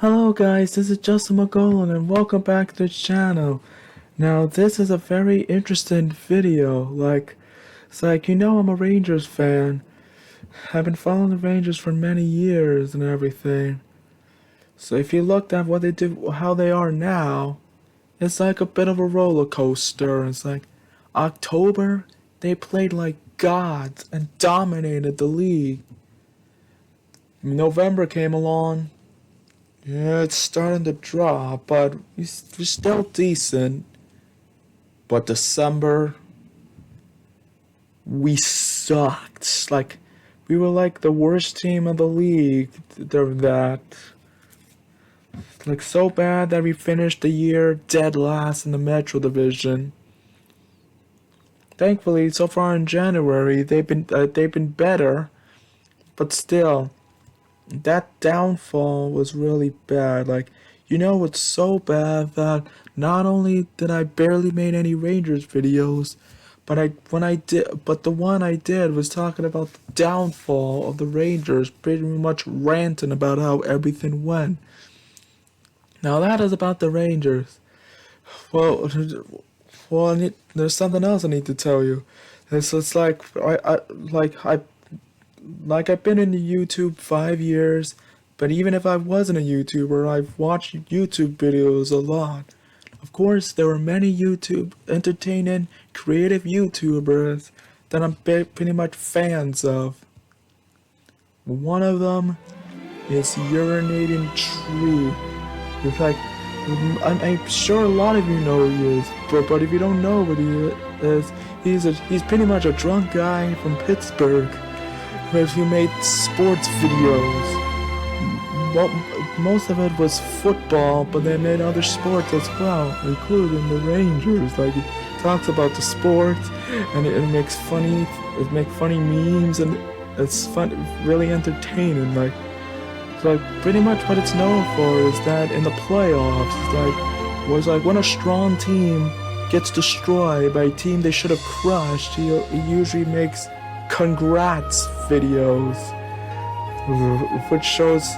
Hello guys, this is Justin McGolan and welcome back to the channel. Now this is a very interesting video, I'm a Rangers fan. I've been following the Rangers for many years and everything. So if you looked at what they do, how they are now, it's like a bit of a roller coaster. It's like October, they played like gods and dominated the league. November came along. Yeah, it's starting to drop, but we're still decent. But December, we sucked. We were like the worst team of the league. So bad that we finished the year dead last in the Metro Division. Thankfully, so far in January, they've been better, but still. That downfall was really bad. It's so bad that not only did I barely made any Rangers videos, but the one I did was talking about the downfall of the Rangers, pretty much ranting about how everything went. Now that is about the Rangers. Well, there's something else I need to tell you. It's I've been into YouTube 5 years, but even if I wasn't a YouTuber, I've watched YouTube videos a lot. Of course, there were many entertaining, creative YouTubers that I'm pretty much fans of. One of them is Urinatingtree. I'm sure a lot of you know who he is, but if you don't know what he is, he's pretty much a drunk guy from Pittsburgh. Who made sports videos. Well, most of it was football, but they made other sports as well, including the Rangers. He talks about the sports, and it makes funny memes, and it's fun, really entertaining. Pretty much what it's known for is that in the playoffs, when a strong team gets destroyed by a team they should have crushed, he usually makes congrats videos, which shows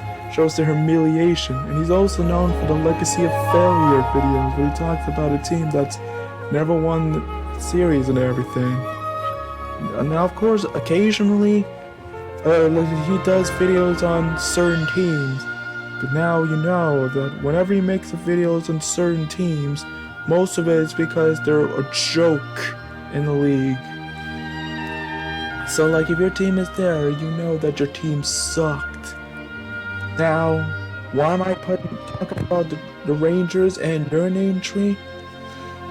the humiliation. And he's also known for the legacy of failure videos, where he talks about a team that's never won the series and everything. And now, of course, occasionally he does videos on certain teams, but now you know that whenever he makes the videos on certain teams, most of it is because they're a joke in the league. So if your team is there, you know that your team sucked. Now, why am I talking about the Rangers and Urinatingtree?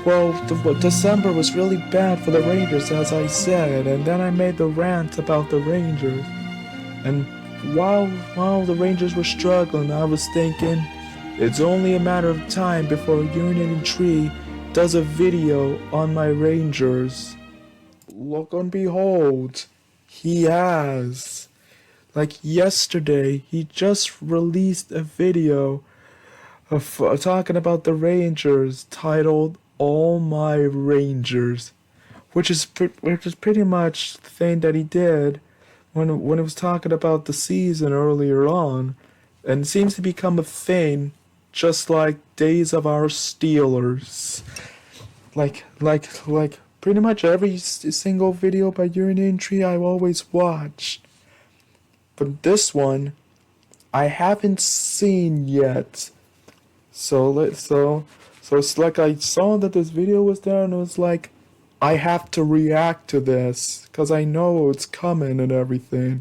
Well, December was really bad for the Rangers, as I said, and then I made the rant about the Rangers. And while the Rangers were struggling, I was thinking, it's only a matter of time before Urinatingtree does a video on my Rangers. Look and behold, he has. Yesterday, he just released a video of talking about the Rangers titled "All My Rangers," which is pretty much the thing that he did when it was talking about the season earlier on, and it seems to become a thing, just like Days of Our Steelers. Pretty much every single video by Urinatingtree I've always watched. But this one, I haven't seen yet. So it's I saw that this video was there, and it was I have to react to this, because I know it's coming and everything.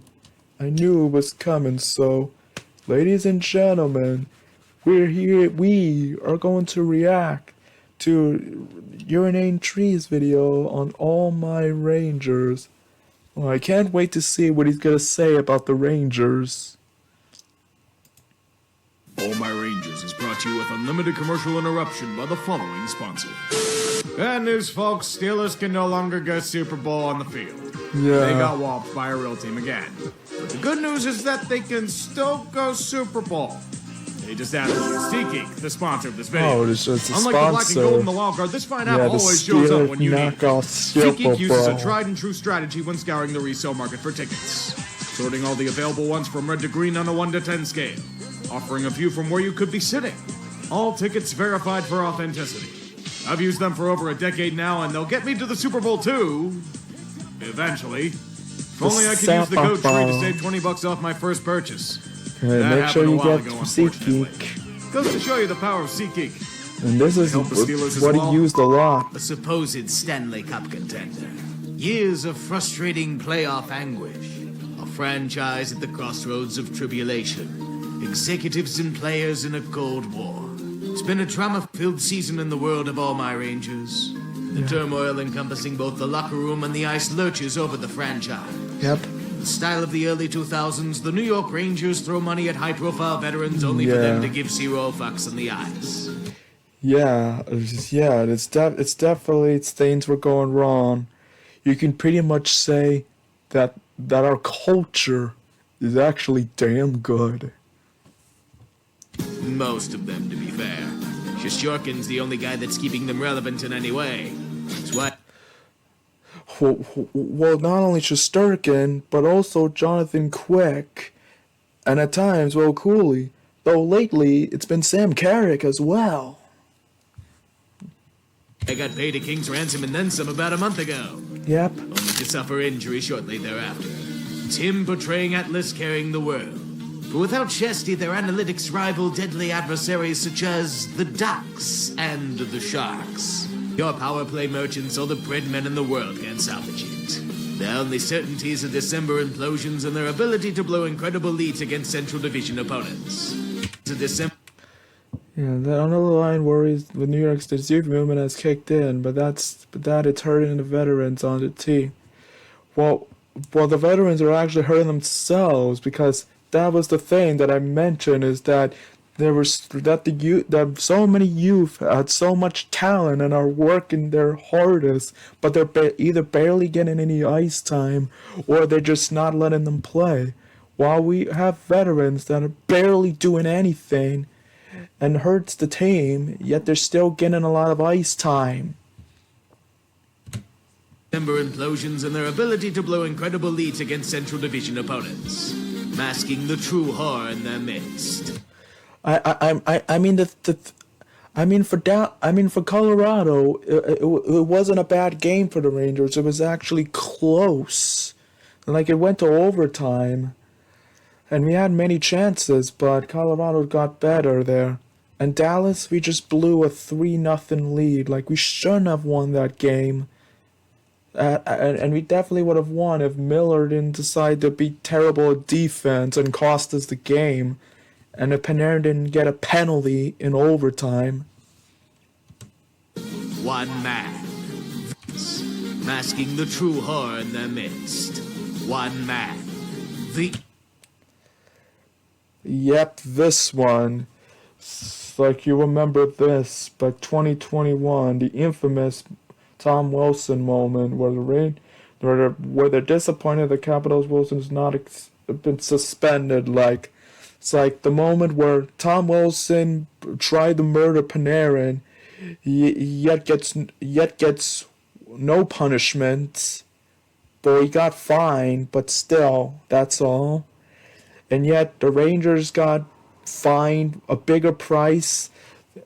I knew it was coming, so, ladies and gentlemen, we are going to react to Urinatingtree's video on All My Rangers. Well, I can't wait to see what he's gonna say about the Rangers. All My Rangers is brought to you with unlimited commercial interruption by the following sponsor. Bad news, folks. Steelers can no longer go Super Bowl on the field. Yeah. They got whopped by a real team again. But the good news is that they can still go Super Bowl. They just added SeatGeek, the sponsor of this video. Oh, it's a Unlike sponsor. the black and gold in the wild card, this fine apple always shows up when you need it. SeatGeek uses a tried and true strategy when scouring the resale market for tickets, sorting all the available ones from red to green on a 1 to 10 scale. offering a view from where you could be sitting. All tickets verified for authenticity. I've used them for over a decade now, and they'll get me to the Super Bowl too. Eventually. If only I could use the code tree to save $20 off my first purchase. Make sure you get SeatGeek. Goes to show you the power of SeatGeek. And this is what he used a lot. A supposed Stanley Cup contender. Years of frustrating playoff anguish. A franchise at the crossroads of tribulation. Executives and players in a Cold War. It's been a drama-filled season in the world of all my Rangers. The turmoil encompassing both the locker room and the ice lurches over the franchise. Yep. The style of the early 2000s, the New York Rangers throw money at high-profile veterans only for them to give zero fucks on the ice. It's definitely things were going wrong. You can pretty much say that our culture is actually damn good. Most of them, to be fair. Shosturkin's the only guy that's keeping them relevant in any way. That's why. Well, not only Shosturkin, but also Jonathan Quick, and at times, Cooley. Though lately, it's been Sam Carrick as well. I got paid a king's ransom and then some about a month ago. Yep. Only to suffer injury shortly thereafter. Tim portraying Atlas carrying the world. But without Chesty, their analytics rival deadly adversaries such as the Ducks and the Sharks. Your power play merchants or the breadmen in the world can't salvage it. Their only certainties are December implosions and their ability to blow incredible leads against Central Division opponents. The underlying worries with New York's disease movement has kicked in, but it's hurting the veterans on the team. Well, the veterans are actually hurting themselves because that was the thing that I mentioned, is that that so many youth had so much talent and are working their hardest, but they're either barely getting any ice time or they're just not letting them play. While we have veterans that are barely doing anything and hurts the team, yet they're still getting a lot of ice time. December implosions and their ability to blow incredible leads against Central Division opponents, masking the true horror in their midst. For Colorado, it wasn't a bad game for the Rangers. It was actually close, like it went to overtime, and we had many chances, but Colorado got better there. And Dallas, we just blew a 3-0 lead. Like, we shouldn't have won that game. And we definitely would have won if Miller didn't decide to be terrible at defense and cost us the game. And if Panarin didn't get a penalty in overtime. One man. Masking the true horror in their midst. One man. Yep, this one. Like, you remember this, but 2021, the infamous Tom Wilson moment where they're disappointed the Capitals Wilson has not been suspended. Like, it's like the moment where Tom Wilson tried to murder Panarin, yet gets no punishment, but he got fined, but still, that's all. And yet the Rangers got fined a bigger price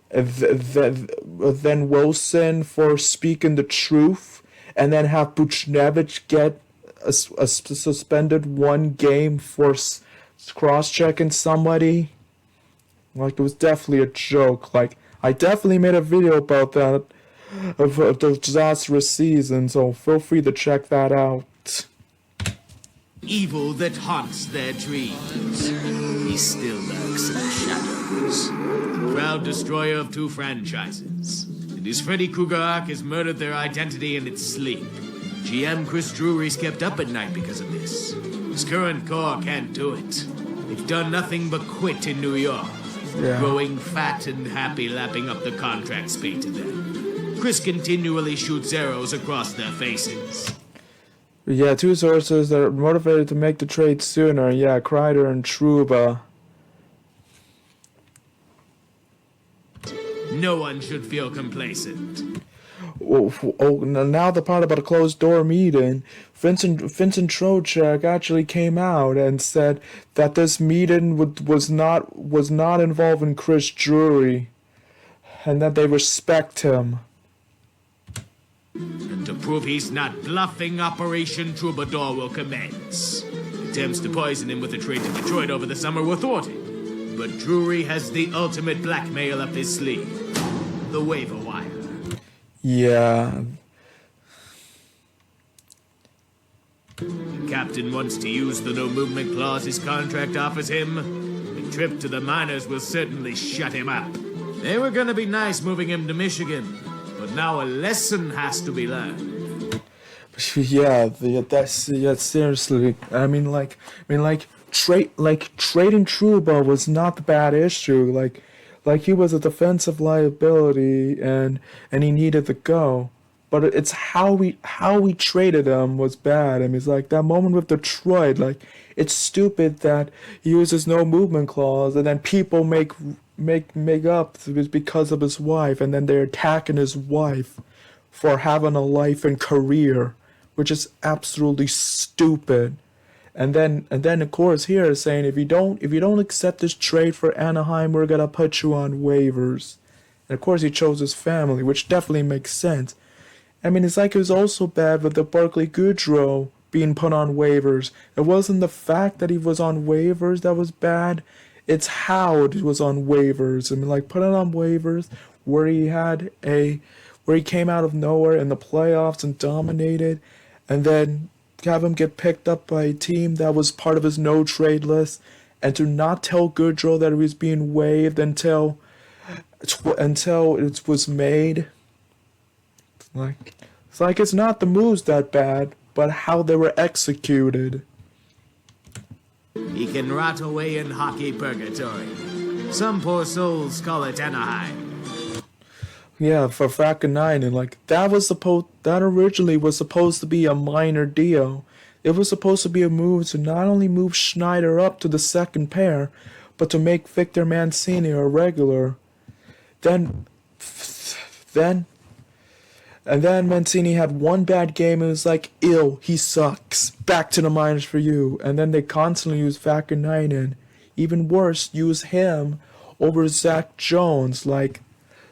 than Wilson for speaking the truth, and then have Buchnevich get a suspended 1 game for cross-checking somebody. Like, it was definitely a joke. Like, I definitely made a video about that, of the disastrous season, so feel free to check that out. Evil that haunts their dreams. He still lurks in the shadows. The proud destroyer of 2 franchises. And his Freddy Krueger arc has murdered their identity in its sleep. GM Chris Drury's kept up at night because of this. His current core can't do it. They've done nothing but quit in New York. Yeah. Growing fat and happy, lapping up the contracts paid to them. Chris continually shoots arrows across their faces. Yeah, 2 sources that are motivated to make the trade sooner. Yeah, Kreider and Trouba. No one should feel complacent. now the part about a closed door meeting. Vincent Trocek actually came out and said that this meeting was not involving Chris Drury, and that they respect him. And to prove he's not bluffing, Operation Troubadour will commence. Attempts to poison him with a trade to Detroit over the summer were thwarted. But Drury has the ultimate blackmail up his sleeve. The waiver wire. Yeah. The captain wants to use the no-movement clause his contract offers him. A trip to the minors will certainly shut him up. They were gonna be nice moving him to Michigan, but now a lesson has to be learned. Yeah, seriously. Trading Trouba was not the bad issue. Like he was a defensive liability, and he needed to go. But it's how we traded him was bad. I mean, it's like that moment with Detroit. Like, it's stupid that he uses no movement clause, and then people make up because of his wife, and then they're attacking his wife for having a life and career, which is absolutely stupid. And then of course here is saying if you don't accept this trade for Anaheim, we're gonna put you on waivers. And of course he chose his family, which definitely makes sense. I mean, it's like it was also bad with the Barclay Goodrow being put on waivers. It wasn't the fact that he was on waivers that was bad. It's how it was on waivers. I mean, like, put it on waivers where he came out of nowhere in the playoffs and dominated, and then have him get picked up by a team that was part of his no trade list, and to not tell Goodrow that he was being waived until it was made. It's not the moves that bad, but how they were executed. He can rot away in hockey purgatory. Some poor souls call it Anaheim. Yeah, for Vaakanainen, that originally was supposed to be a minor deal. It was supposed to be a move to not only move Schneider up to the second pair, but to make Victor Mancini a regular. And then Mancini had one bad game and it was like, ew, he sucks. Back to the minors for you. And then they constantly use Vaakanainen. Even worse, use him over Zach Jones. Like,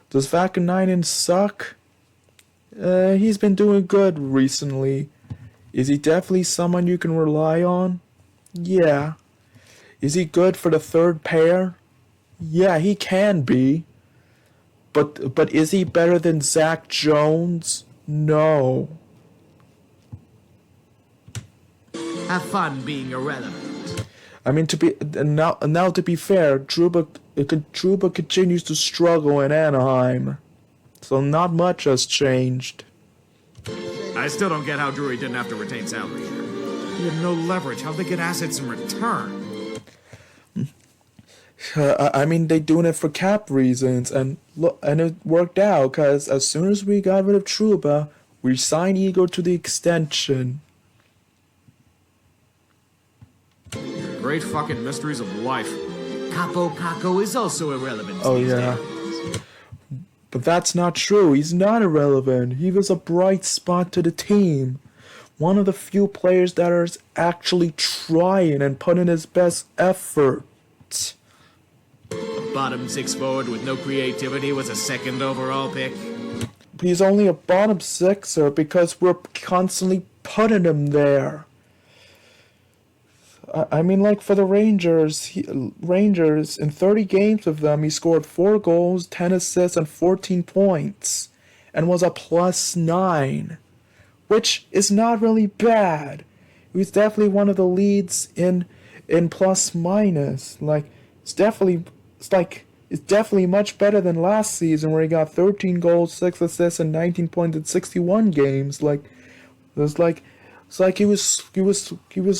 does Vaakanainen suck? He's been doing good recently. Is he definitely someone you can rely on? Yeah. Is he good for the third pair? Yeah, he can be. But is he better than Zach Jones? No. Have fun being irrelevant. I mean, to be fair, Trouba continues to struggle in Anaheim, so not much has changed. I still don't get how Drury didn't have to retain salary here. He had no leverage. How'd they get assets in return? I mean, they doing it for cap reasons, and it worked out because as soon as we got rid of Trouba, we signed Igor to the extension. Great fucking mysteries of life. Capo Caco is also irrelevant. Oh these yeah, days. but that's not true. He's not irrelevant. He was a bright spot to the team. One of the few players that is actually trying and putting his best effort. A bottom six forward with no creativity was a second overall pick. He's only a bottom sixer because we're constantly putting him there. I mean, like, for the Rangers, in 30 games with them, he scored 4 goals, 10 assists, and 14 points, and was a +9, which is not really bad. He was definitely one of the leads in plus minus. Like, it's definitely much better than last season where he got 13 goals, 6 assists, and 19 points in 61 games. It's like he was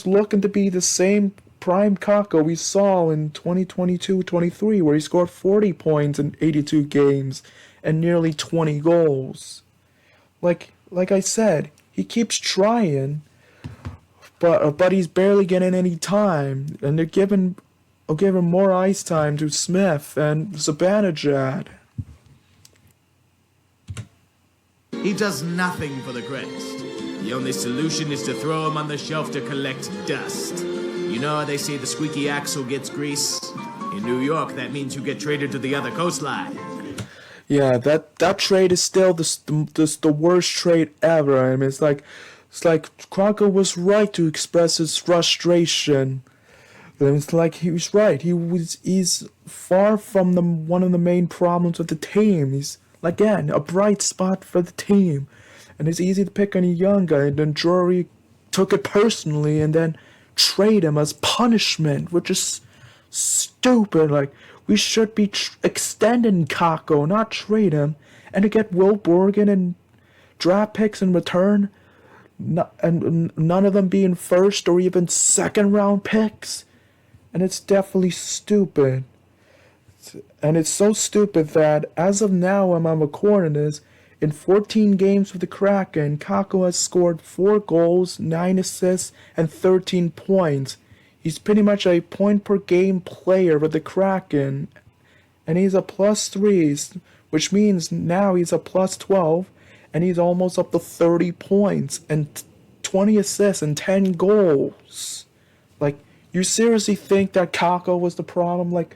looking to be the same prime Kako we saw in 2022-23 where he scored 40 points in 82 games and nearly 20 goals. Like I said, he keeps trying, but he's barely getting any time, and they're giving more ice time to Smith and Zibanejad. He does nothing for the crest. The only solution is to throw him on the shelf to collect dust. You know how they say the squeaky axle gets grease? In New York, that means you get traded to the other coastline. Yeah, that trade is still the worst trade ever. I mean, it's like Crocker was right to express his frustration. And it's like he was right. He's far from one of the main problems of the team. He's again a bright spot for the team, and it's easy to pick on a young guy. And then Drury took it personally, and then trade him as punishment, which is stupid. Like, we should be extending Kako, not trade him, and to get Will Borgen and draft picks in return, and none of them being first or even second round picks. And it's definitely stupid. And it's so stupid that as of now, when I'm recording this, in 14 games with the Kraken, Kako has scored 4 goals, 9 assists, and 13 points. He's pretty much a point per game player with the Kraken. And he's a +3, which means now he's a +12, and he's almost up to 30 points, and 20 assists, and 10 goals. Like, you seriously think that Kako was the problem? Like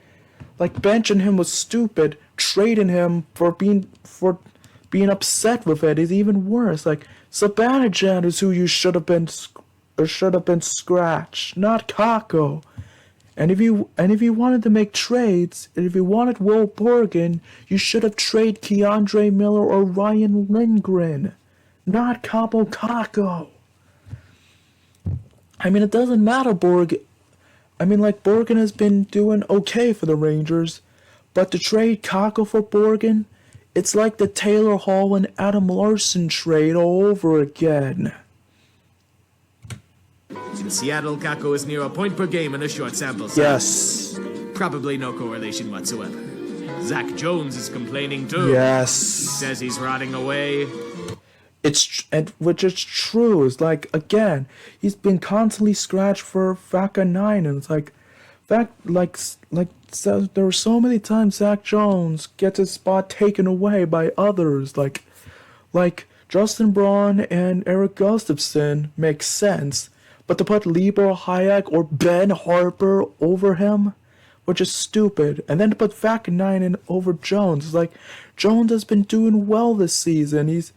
benching him was stupid. Trading him for being upset with it is even worse. Like, Zibanejad is who you should have been scratched, not Kako. And if you wanted to make trades, and if you wanted Will Borgen, you should have traded Keandre Miller or Ryan Lindgren, not Cabo Kako. I mean, it doesn't matter, Borgen. I mean, like, Borgen has been doing okay for the Rangers, but to trade Kako for Borgen, it's like the Taylor Hall and Adam Larson trade all over again. In Seattle, Kako is near a point per game in a short sample size. Yes. Probably no correlation whatsoever. Zach Jones is complaining too. Yes. He says he's rotting away. Which is true. It's like, again, he's been constantly scratched for Vaca9, and it's like, so there were so many times Zach Jones gets his spot taken away by others, like Justin Braun and Eric Gustafsson makes sense, but to put Libor Hayek or Ben Harper over him, which is stupid, and then to put Vaca9 in over Jones, it's like, Jones has been doing well this season. It's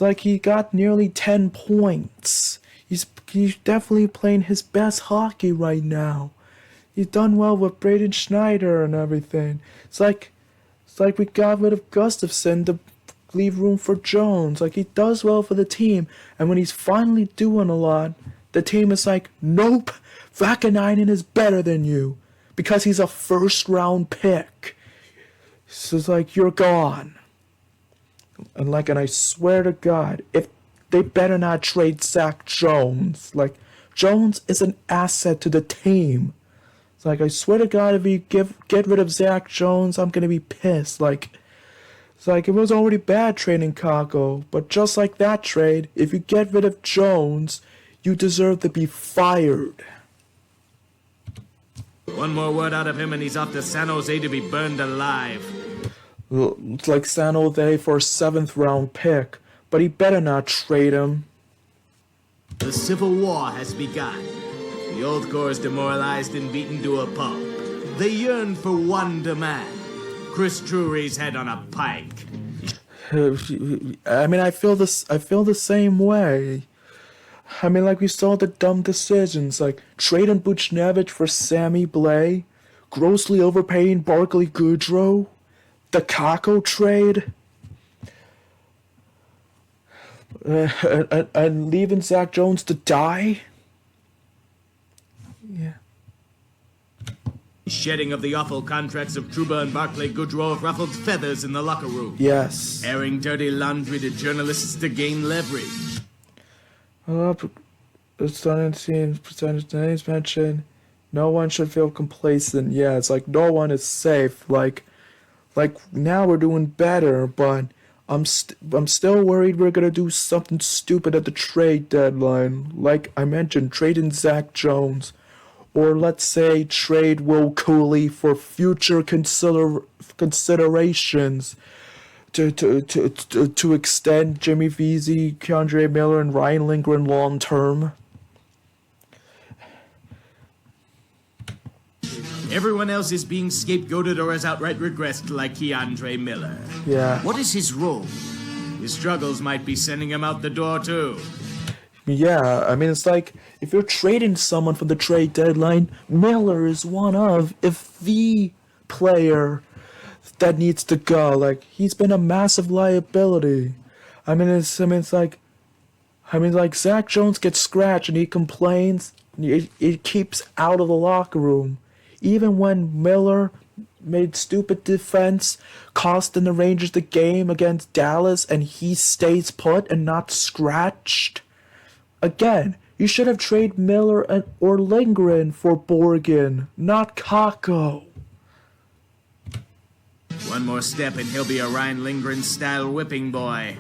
like he got nearly 10 points. He's definitely playing his best hockey right now. He's done well with Braden Schneider and everything. It's like we got rid of Gustafsson to leave room for Jones. Like, he does well for the team, and when he's finally doing a lot, the team is like, nope, Vaca9 is better than you because he's a first-round pick. So it's like, you're gone. And I swear to God, if they better not trade Zach Jones. Like, Jones is an asset to the team. It's like, I swear to God, if you get rid of Zach Jones, I'm gonna be pissed. Like, it's like, it was already bad trading Kako, but just like that trade, if you get rid of Jones, you deserve to be fired. One more word out of him and he's off to San Jose to be burned alive. It's like San Jose for a 7th round pick, but he better not trade him. The Civil War has begun. The old core is demoralized and beaten to a pulp. They yearn for one demand: Chris Drury's head on a pike. I mean, I feel the same way. I mean, like, we saw the dumb decisions, like trading Buchnevich for Sammy Blais, grossly overpaying Barclay Goodrow, the Kako trade, and leaving Zach Jones to die. Yeah. Shedding of the awful contracts of Trouba and Barclay Goodrow have ruffled feathers in the locker room. Yes. Airing dirty laundry to journalists to gain leverage. It's starting to see percentage names mentioned. No one should feel complacent. Yeah, it's like no one is safe. Like now we're doing better, but I'm still worried we're gonna do something stupid at the trade deadline. Like I mentioned, trading Zach Jones, or let's say trade Will Cooley for future considerations. to extend Jimmy Vesey, Keandre Miller, and Ryan Lindgren long term. Everyone else is being scapegoated or has outright regressed like Keandre Miller. Yeah. What is his role? His struggles might be sending him out the door, too. Yeah, I mean, it's like, if you're trading someone for the trade deadline, Miller is one of, if the player that needs to go. Like, he's been a massive liability. It's like Zach Jones gets scratched and he complains. It keeps out of the locker room. Even when Miller made stupid defense, costing the Rangers the game against Dallas, and he stays put and not scratched. Again, you should have traded Miller or Lindgren for Borgen, not Kakko. One more step and he'll be a Ryan Lindgren-style whipping boy.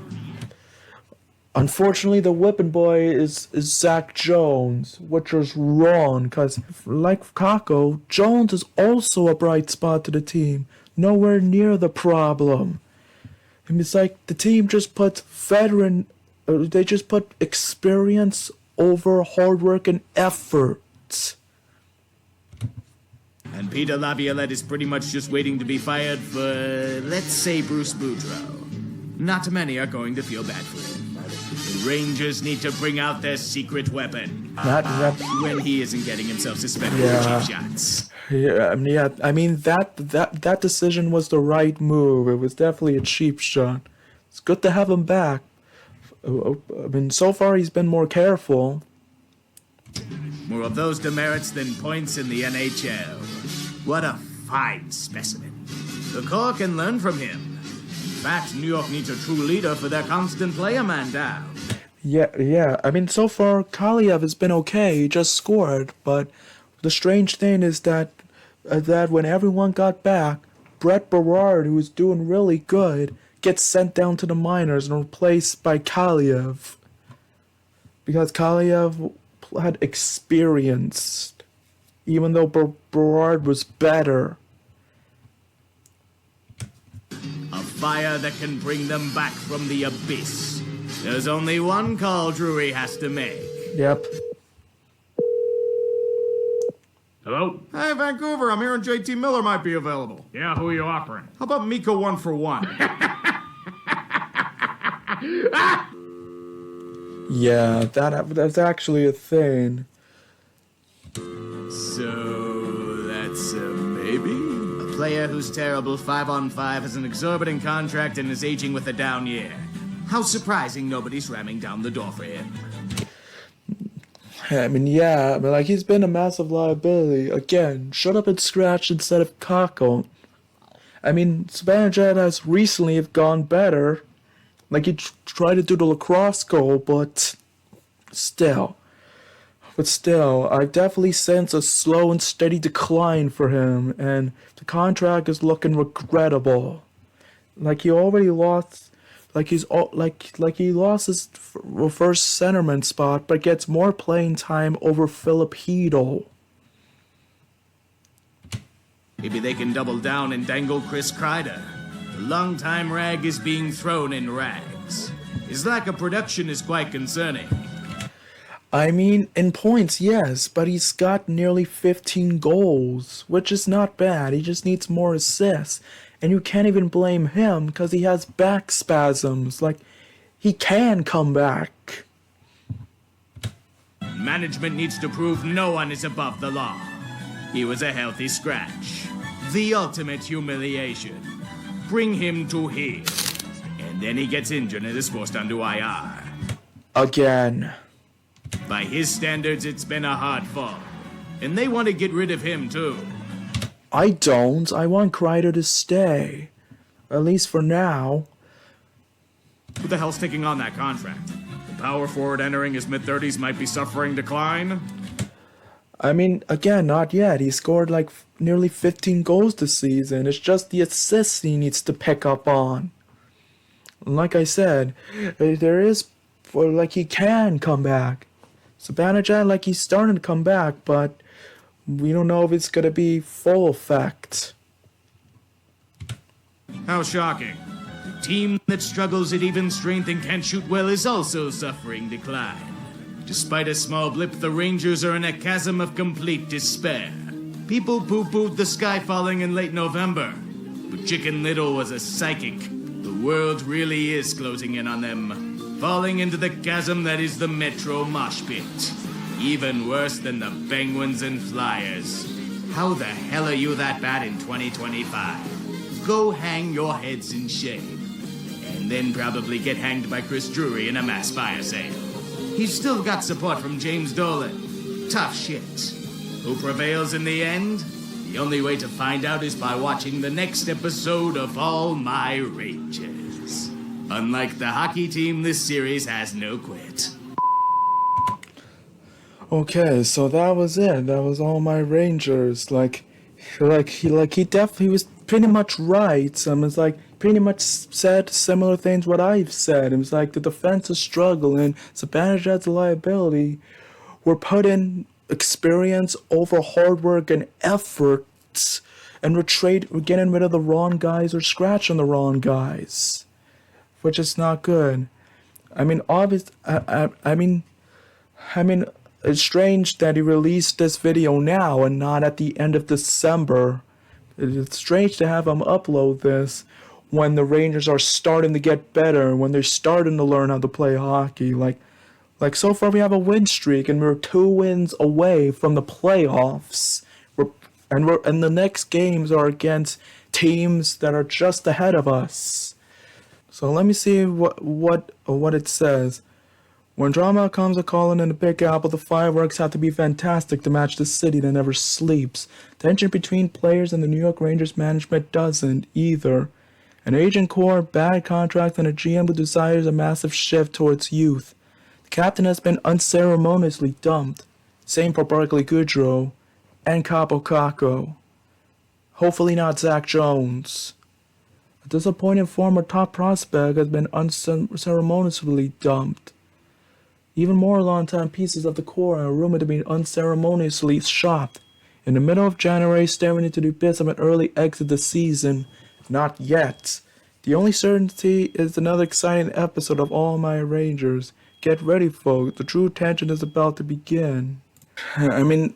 Unfortunately, the whipping boy is Zach Jones, which is wrong, because like Kakko, Jones is also a bright spot to the team, nowhere near the problem. And it's like the team just puts they just put experience over hard work and effort. And Peter Laviolette is pretty much just waiting to be fired for, let's say, Bruce Boudreau. Not many are going to feel bad for him. The Rangers need to bring out their secret weapon. When he isn't getting himself suspended for cheap shots. I mean that decision was the right move. It was definitely a cheap shot. It's good to have him back. I mean, so far he's been more careful. More of those demerits than points in the NHL. What a fine specimen. The Corps can learn from him. In fact, New York needs a true leader for their constant player man down. Yeah. I mean, so far Kaliev has been okay. He just scored, but the strange thing is that when everyone got back, Brett Berard, who was doing really good, gets sent down to the minors and replaced by Kaliev. Because Kaliev had experience, even though Berard was better. A fire that can bring them back from the abyss. There's only one call Drury has to make. Yep. Hello? Hey, Vancouver, I'm hearing JT Miller might be available. Yeah, who are you offering? How about Miko 1 for 1? Yeah, that's actually a thing. So, that's a maybe? A player who's terrible 5-on-5 has an exorbitant contract and is aging with a down year. How surprising nobody's ramming down the door for him. I mean, like, he's been a massive liability. Again, shut up and scratch instead of Kakko. I mean, Zibanejad has recently have gone better. Like, he tried to do the lacrosse goal, but still, I definitely sense a slow and steady decline for him, and the contract is looking regrettable. Like, he already lost, like he lost his first centerman spot, but gets more playing time over Filipino. Maybe they can double down and dangle Chris Kreider. The longtime rag is being thrown in rags. His lack of production is quite concerning. I mean, in points, yes, but he's got nearly 15 goals, which is not bad. He just needs more assists. And you can't even blame him because he has back spasms. Like, he can come back. Management needs to prove no one is above the law. He was a healthy scratch. The ultimate humiliation. Bring him to heel. And then he gets injured and is forced onto IR. Again. By his standards, it's been a hard fall. And they want to get rid of him, too. I don't. I want Kreider to stay. At least for now. Who the hell's taking on that contract? The power forward entering his mid-30s might be suffering decline? I mean, again, not yet. He scored like nearly 15 goals this season. It's just the assists he needs to pick up on. Like I said, there is, like, he can come back. Zibanejad, like, he's starting to come back, but we don't know if it's going to be full effect. How shocking. Team that struggles at even strength and can't shoot well is also suffering decline. Despite a small blip, the Rangers are in a chasm of complete despair. People poo-pooed the sky falling in late November, but Chicken Little was a psychic. The world really is closing in on them, falling into the chasm that is the Metro Mosh Pit. Even worse than the Penguins and Flyers. How the hell are you that bad in 2025? Go hang your heads in shame. And then probably get hanged by Chris Drury in a mass fire sale. He's still got support from James Dolan. Tough shit. Who prevails in the end? The only way to find out is by watching the next episode of All My Rangers. Unlike the hockey team, this series has no quit. Okay, so that was it. That was All My Rangers. He was pretty much right. It's like pretty much said similar things what I've said. It was like the defense is struggling, Zibanejad's a liability. We're putting experience over hard work and efforts, and we're getting rid of the wrong guys or scratching the wrong guys, which is not good. I mean, it's strange that he released this video now and not at the end of December. It's strange to have him upload this when the Rangers are starting to get better, when they're starting to learn how to play hockey. Like so far we have a win streak and we're 2 wins away from the playoffs. And the next games are against teams that are just ahead of us. So let me see what it says. When drama comes a calling in the Big Apple, the fireworks have to be fantastic to match the city that never sleeps. Tension between players and the New York Rangers management doesn't either. An aging core, bad contract, and a GM who desires a massive shift towards youth. The captain has been unceremoniously dumped. Same for Barclay Goodrow and Capo Caco. Hopefully not Zach Jones. A disappointing former top prospect has been unceremoniously dumped. Even more long-time pieces of the core are rumored to be unceremoniously shot. In the middle of January, staring into the abyss of an early exit this season. Not yet. The only certainty is another exciting episode of All My Rangers. Get ready, folks. The true tension is about to begin. I mean,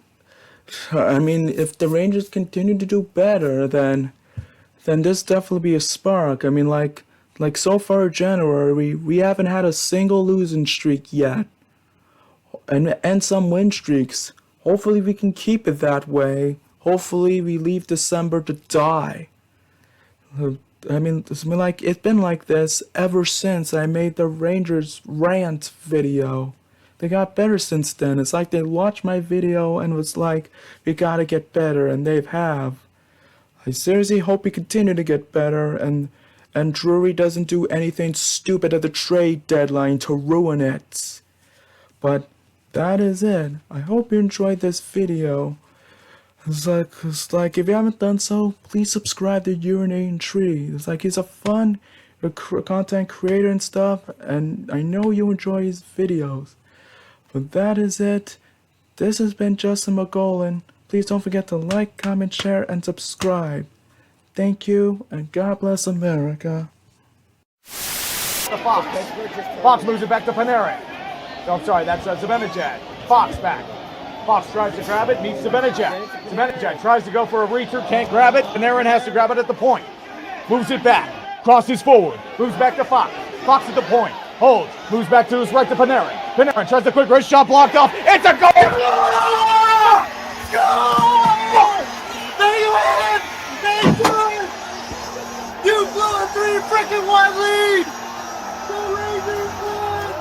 if the Rangers continue to do better, then this definitely be a spark. I mean, like so far January, we haven't had a single losing streak yet. And some win streaks. Hopefully we can keep it that way. Hopefully we leave December to die. It's been like this ever since I made the Rangers rant video. They got better since then. It's like they watched my video and was like, we gotta get better, and they have. I seriously hope we continue to get better, and Drury doesn't do anything stupid at the trade deadline to ruin it. But that is it. I hope you enjoyed this video. It's like if you haven't done so, please subscribe to Urinatingtree. It's like he's a fun content creator and stuff, and I know you enjoy his videos. But that is it. This has been Justin McGolan. Please don't forget to like, comment, share, and subscribe. Thank you, and God bless America. The Fox. Fox moves it back to Panarin. No, I'm sorry, that's Zibanejad. Fox back. Fox tries to grab it, meets Zibanejad. Zibanejad tries to go for a reach-through, can't grab it. Panarin has to grab it at the point. Moves it back. Crosses forward. Moves back to Fox. Fox at the point. Holds. Moves back to his right to Panarin. Panarin tries the quick wrist shot, blocked off. It's a goal! Goal! They win! They win! You blew a 3-1 lead! The Rangers win!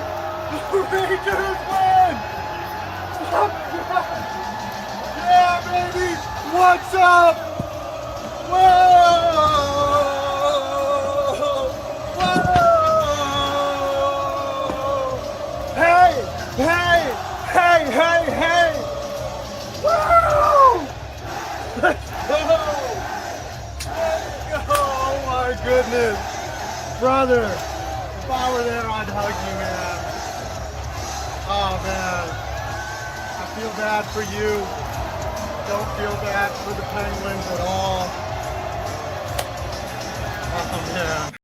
The Rangers win! Yeah, baby! What's up? Whoa! Whoa! Hey! Hey! Hey! Hey! Hey! Woo! Let's go! Let's go! Oh my goodness! Brother! If I were there, I'd hug you, man. Oh, man. I feel bad for you. Don't feel bad for the Penguins at all. Oh, man.